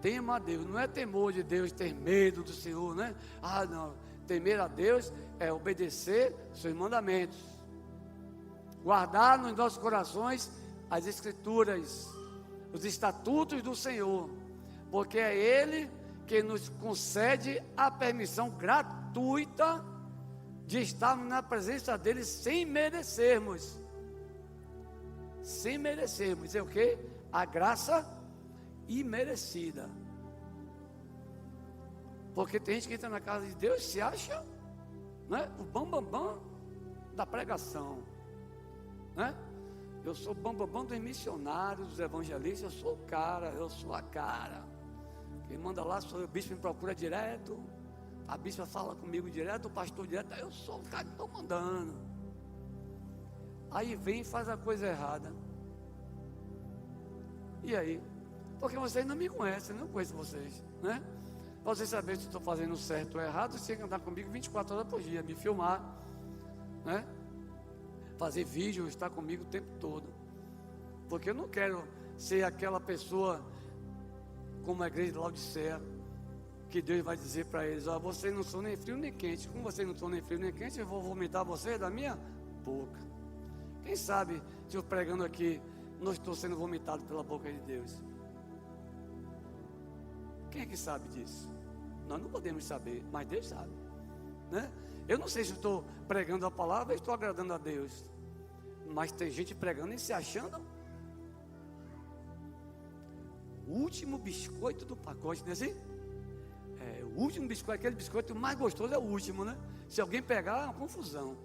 Tema a Deus, não é temor de Deus, ter medo do Senhor, né? Não, temer a Deus é obedecer seus mandamentos, guardar nos nossos corações as escrituras, os estatutos do Senhor, porque é Ele que nos concede a permissão gratuita de estarmos na presença dEle sem merecermos. Sem merecermos, é o que? A graça imerecida. Porque tem gente que entra na casa de Deus e se acha, né, o bambambam da pregação, né? Eu sou o bambambam dos missionários, dos evangelistas, eu sou o cara, eu sou a cara. Quem manda lá, o bispo me procura direto, a bispa fala comigo direto, o pastor direto, eu sou o cara que estou mandando. Aí vem e faz a coisa errada. E aí? Porque vocês não me conhecem, eu não conheço vocês, né? Para vocês saberem se estou fazendo certo ou errado, você tem que andar comigo 24 horas por dia, me filmar, né? Fazer vídeo, estar comigo o tempo todo. Porque eu não quero ser aquela pessoa como a igreja de Laodiceia, que Deus vai dizer para eles: ó, vocês não são nem frio nem quente. Como vocês não são nem frio nem quente, eu vou vomitar vocês da minha boca. Quem sabe, se eu pregando aqui, não estou sendo vomitado pela boca de Deus? Quem é que sabe disso? Nós não podemos saber, mas Deus sabe, né? Eu não sei se eu estou pregando a palavra, estou agradando a Deus, mas tem gente pregando e se achando o último biscoito do pacote, não é assim? O último biscoito, aquele biscoito mais gostoso é o último, né? Se alguém pegar, é uma confusão.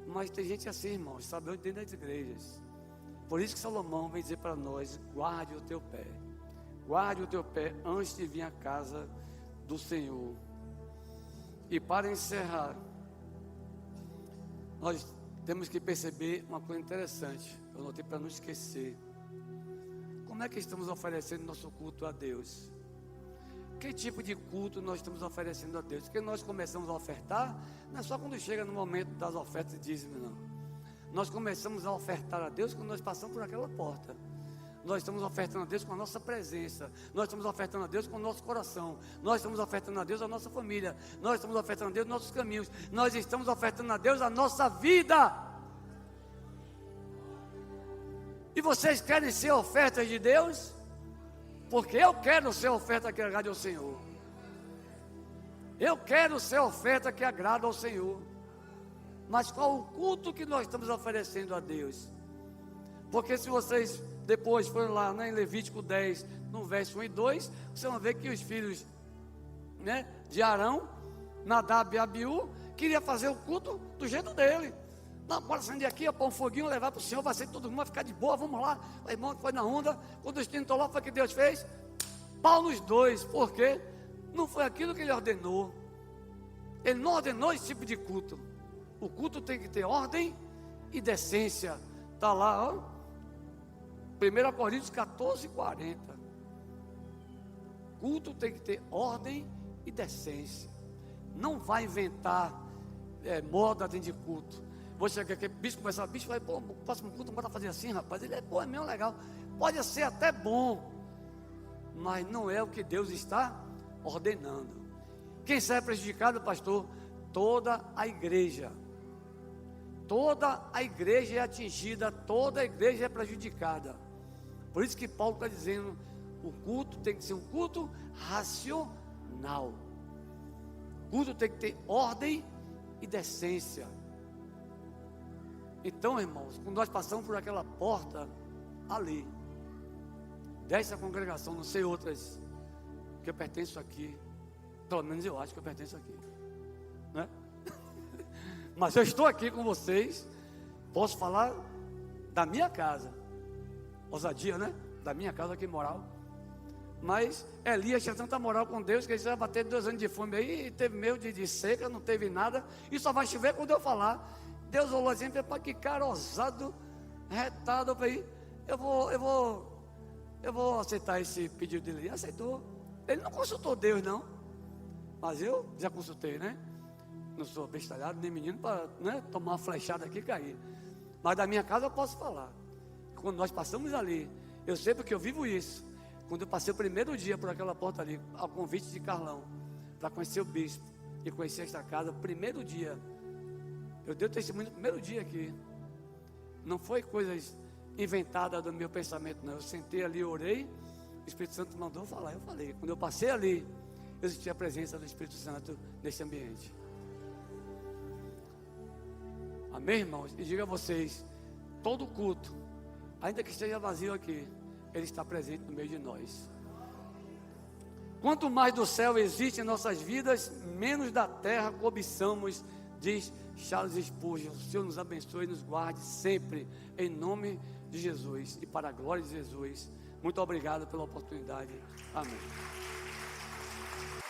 Mas tem gente assim, irmãos, sabe, dentro das igrejas. Por isso que Salomão vem dizer para nós: guarde o teu pé. Guarde o teu pé antes de vir à casa do Senhor. E para encerrar, nós temos que perceber uma coisa interessante. Eu notei para não esquecer. Como é que estamos oferecendo nosso culto a Deus? Que tipo de culto nós estamos oferecendo a Deus? Porque nós começamos a ofertar, não é só quando chega no momento das ofertas de dízimo, não. Nós começamos a ofertar a Deus quando nós passamos por aquela porta. Nós estamos ofertando a Deus com a nossa presença. Nós estamos ofertando a Deus com o nosso coração. Nós estamos ofertando a Deus a nossa família. Nós estamos ofertando a Deus nossos caminhos. Nós estamos ofertando a Deus a nossa vida. E vocês querem ser ofertas de Deus? Porque eu quero ser oferta que agrade ao Senhor. Eu quero ser oferta que agrada ao Senhor. Mas qual o culto que nós estamos oferecendo a Deus? Porque se vocês depois forem lá, né, em Levítico 10, no verso 1 e 2, vocês vão ver que os filhos, né, de Arão, Nadab e Abiú, queriam fazer o culto do jeito dele. Não, bora acender aqui, pôr um foguinho, levar para o Senhor, vai ser todo mundo, vai ficar de boa, vamos lá. O irmão foi na onda, quando os tinham lá, foi o que Deus fez? Pau nos dois. Por quê? Não foi aquilo que ele ordenou. Ele não ordenou esse tipo de culto. O culto tem que ter ordem e decência. Está lá, ó, 1 Coríntios 14, 40. Culto tem que ter ordem e decência. Não vai inventar moda dentro de culto. Vou chegar aqui, bispo começar, bispo vai, pô, o próximo culto bora fazer assim, rapaz. Ele é mesmo legal. Pode ser até bom, mas não é o que Deus está ordenando. Quem sai prejudicado, pastor? Toda a igreja. Toda a igreja é atingida, toda a igreja é prejudicada. Por isso que Paulo está dizendo: o culto tem que ser um culto racional. O culto tem que ter ordem e decência. Então, irmãos, quando nós passamos por aquela porta ali, dessa congregação, não sei outras, que eu pertenço aqui, pelo menos eu acho que eu pertenço aqui, né? Mas eu estou aqui com vocês, posso falar da minha casa, ousadia, né? Da minha casa aqui, moral. Mas Elias tinha tanta moral com Deus que ele vai bater 2 anos de fome aí, e teve medo de seca, não teve nada, e só vai chover quando eu falar. Deus olhou assim, para que cara ousado, retado. Eu falei: eu vou aceitar esse pedido dele. Ele aceitou. Ele não consultou Deus, não, mas eu já consultei, né? Não sou bestalhado nem menino para, né, tomar uma flechada aqui e cair. Mas da minha casa eu posso falar. Quando nós passamos ali, eu sei porque eu vivo isso. Quando eu passei o primeiro dia por aquela porta ali, ao convite de Carlão, para conhecer o bispo e conhecer esta casa, o primeiro dia, eu dei o testemunho no primeiro dia aqui. Não foi coisas inventadas do meu pensamento, não. Eu sentei ali, orei, o Espírito Santo mandou falar, eu falei. Quando eu passei ali, eu senti a presença do Espírito Santo nesse ambiente. Amém, irmãos? E diga a vocês: todo culto, ainda que esteja vazio aqui, Ele está presente no meio de nós. Quanto mais do céu existe em nossas vidas, menos da terra cobiçamos, diz Charles Spurgeon. O Senhor nos abençoe e nos guarde sempre, em nome de Jesus e para a glória de Jesus. Muito obrigado pela oportunidade. Amém.